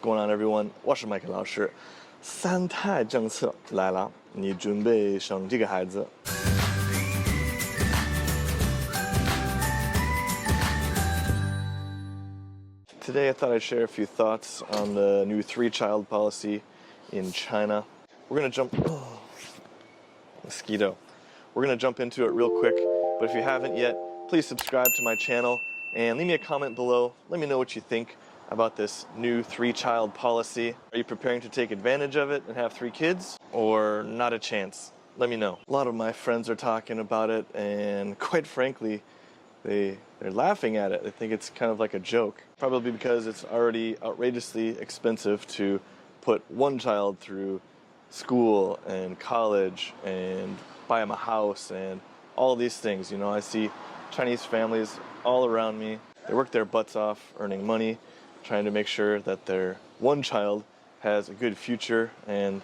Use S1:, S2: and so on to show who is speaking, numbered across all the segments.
S1: going on, everyone? 我是麦克老师。三胎政策来了，你准备生几个孩子？ Today I thought I'd share a few thoughts on the new three-child policy in China. We're gonna jump... mosquito. We're gonna jump into it real quick, but if you haven't yet, please subscribe to my channel and leave me a comment below. Let me know what you think about this new three-child policy. Are you preparing to take advantage of it and have 3 kids? Or not a chance? Let me know. A lot of my friends are talking about it, and quite frankly, they're laughing at it. They think it's kind of like a joke. Probably because it's already outrageously expensive to put one child through school and college and buy them a house and all these things. You know, I see Chinese families all around me. They work their butts off earning money, trying to make sure that their one child has a good future. And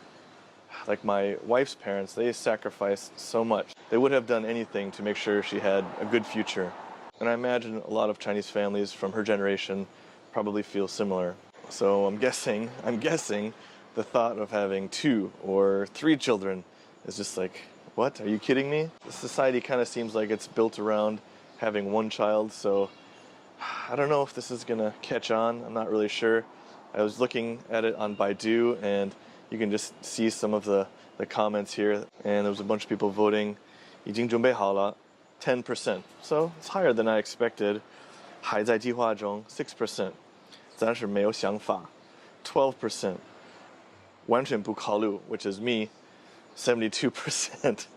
S1: like my wife's parents, they sacrificed so much. They would have done anything to make sure she had a good future. And I imagine a lot of Chinese families from her generation probably feel similar. So I'm guessing the thought of having 2 or 3 children is just like, what? Are you kidding me? The society kind of seems like it's built around having one child, so I don't know if this is gonna catch on. I'm not really sure. I was looking at it on Baidu, and you can just see some of the comments here, and there was a bunch of people voting 已经准备好了 10%. So it's higher than I expected. 还在计划中 6%. 暂时没有想法 12%. 完全不考虑 which is me 72%.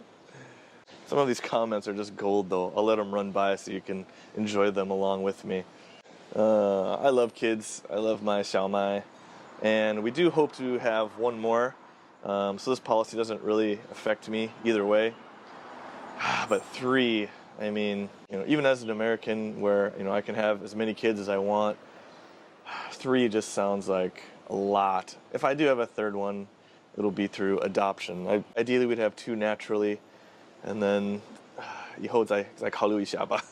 S1: Some of these comments are just gold, though. I'll let them run by so you can enjoy them along with me. I love kids. I love my xiao mai. And we do hope to have one more. So this policy doesn't really affect me either way. But 3, I mean, you know, even as an American where, you know, I can have as many kids as I want, 3 just sounds like a lot. If I do have a 3rd one, it'll be through adoption. Ideally, we'd have 2 naturally. And then 以后再考虑一下吧.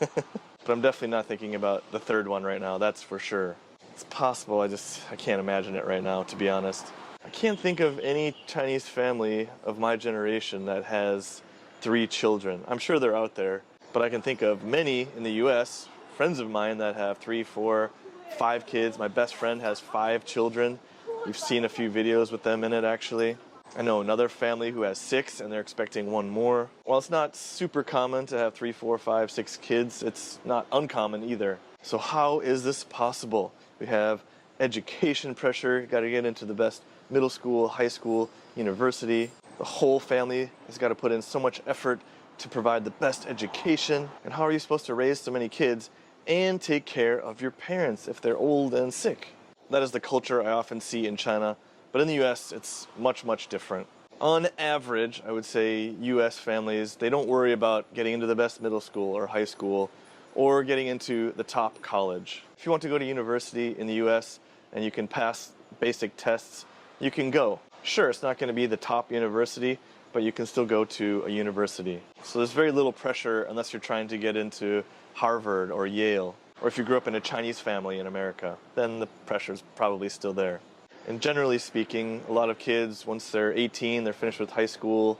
S1: But I'm definitely not thinking about the 3rd one right now, that's for sure. It's possible, I can't imagine it right now, to be honest. I can't think of any Chinese family of my generation that has 3 children. I'm sure they're out there, but I can think of many in the US, friends of mine that have 3, 4, 5 kids. My best friend has 5 children. You've seen a few videos with them in it, actually. I know another family who has 6 and they're expecting 1 more. While it's not super common to have 3, 4, 5, 6 kids, it's not uncommon either. So how is this possible? We have education pressure, you gotta get into the best middle school, high school, university. The whole family has gotta put in so much effort to provide the best education. And how are you supposed to raise so many kids and take care of your parents if they're old and sick? That is the culture I often see in China. But in the US, it's much, much different. On average, I would say US families, they don't worry about getting into the best middle school or high school or getting into the top college. If you want to go to university in the US and you can pass basic tests, you can go. Sure, it's not going to be the top university, but you can still go to a university. So there's very little pressure unless you're trying to get into Harvard or Yale. Or if you grew up in a Chinese family in America, then the pressure's probably still there. And generally speaking, a lot of kids, once they're 18, they're finished with high school,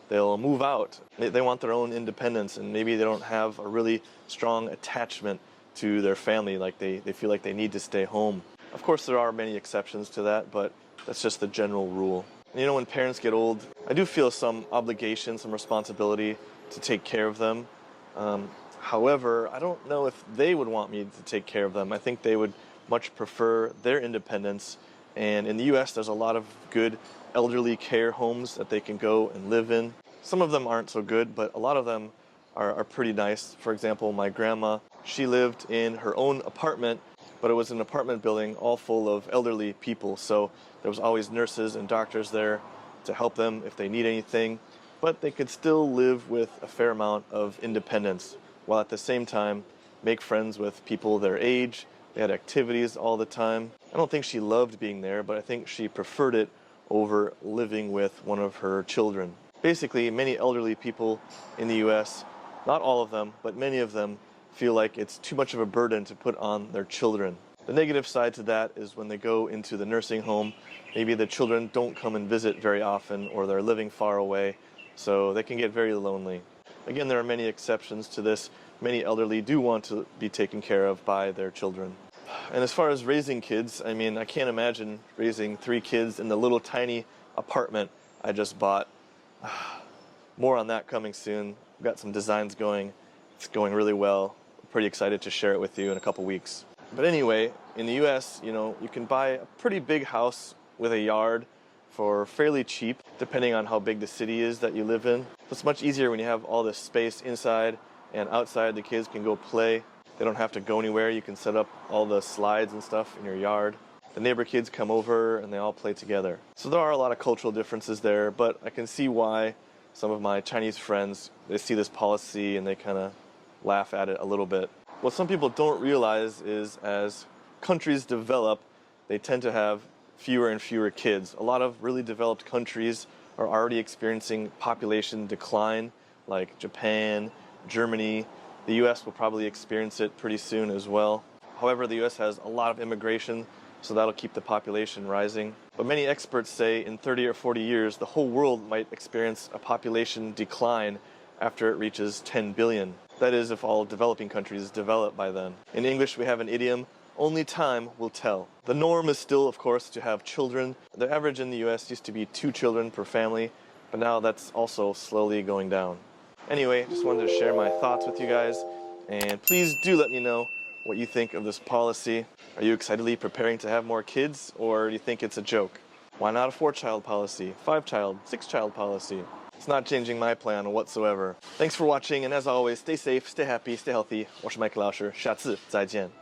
S1: they'll move out. They want their own independence, and maybe they don't have a really strong attachment to their family, like they feel like they need to stay home. Of course, there are many exceptions to that, but that's just the general rule. You know, when parents get old, I do feel some obligation, some responsibility to take care of them. However, I don't know if they would want me to take care of them. I think they would much prefer their independence. And in the US, there's a lot of good elderly care homes that they can go and live in. Some of them aren't so good, but a lot of them are pretty nice. For example, my grandma, she lived in her own apartment, but it was an apartment building all full of elderly people. So there was always nurses and doctors there to help them if they need anything. But they could still live with a fair amount of independence, while at the same time make friends with people their age. They had activities all the time. I don't think she loved being there, but I think she preferred it over living with one of her children. Basically, many elderly people in the US, not all of them, but many of them, feel like it's too much of a burden to put on their children. The negative side to that is when they go into the nursing home, maybe the children don't come and visit very often, or they're living far away, so they can get very lonely. Again, there are many exceptions to this. Many elderly do want to be taken care of by their children. And as far as raising kids, I mean, I can't imagine raising 3 kids in the little tiny apartment I just bought. More on that coming soon. I've got some designs going. It's going really well. I'm pretty excited to share it with you in a couple weeks. But anyway, in the US, you can buy a pretty big house with a yard for fairly cheap, depending on how big the city is that you live in. It's much easier when you have all this space inside and outside. The kids can go play. They don't have to go anywhere. You can set up all the slides and stuff in your yard. The neighbor kids come over and they all play together. So there are a lot of cultural differences there, but I can see why some of my Chinese friends, they see this policy and they kind of laugh at it a little bit. What some people don't realize is as countries develop, they tend to have fewer and fewer kids. A lot of really developed countries are already experiencing population decline, like Japan, Germany. The US will probably experience it pretty soon as well. However, the US has a lot of immigration, so that'll keep the population rising. But many experts say in 30 or 40 years, the whole world might experience a population decline after it reaches 10 billion. That is, if all developing countries develop by then. In English, we have an idiom, only time will tell. The norm is still, of course, to have children. The average in the US used to be 2 children per family, but now that's also slowly going down. Anyway, just wanted to share my thoughts with you guys, and please do let me know what you think of this policy. Are you excitedly preparing to have more kids, or do you think it's a joke? Why not a 4-child policy, 5-child, 6-child policy? It's not changing my plan whatsoever. Thanks for watching, and as always, stay safe, stay happy, stay healthy. 我是麦克老师，下次再见。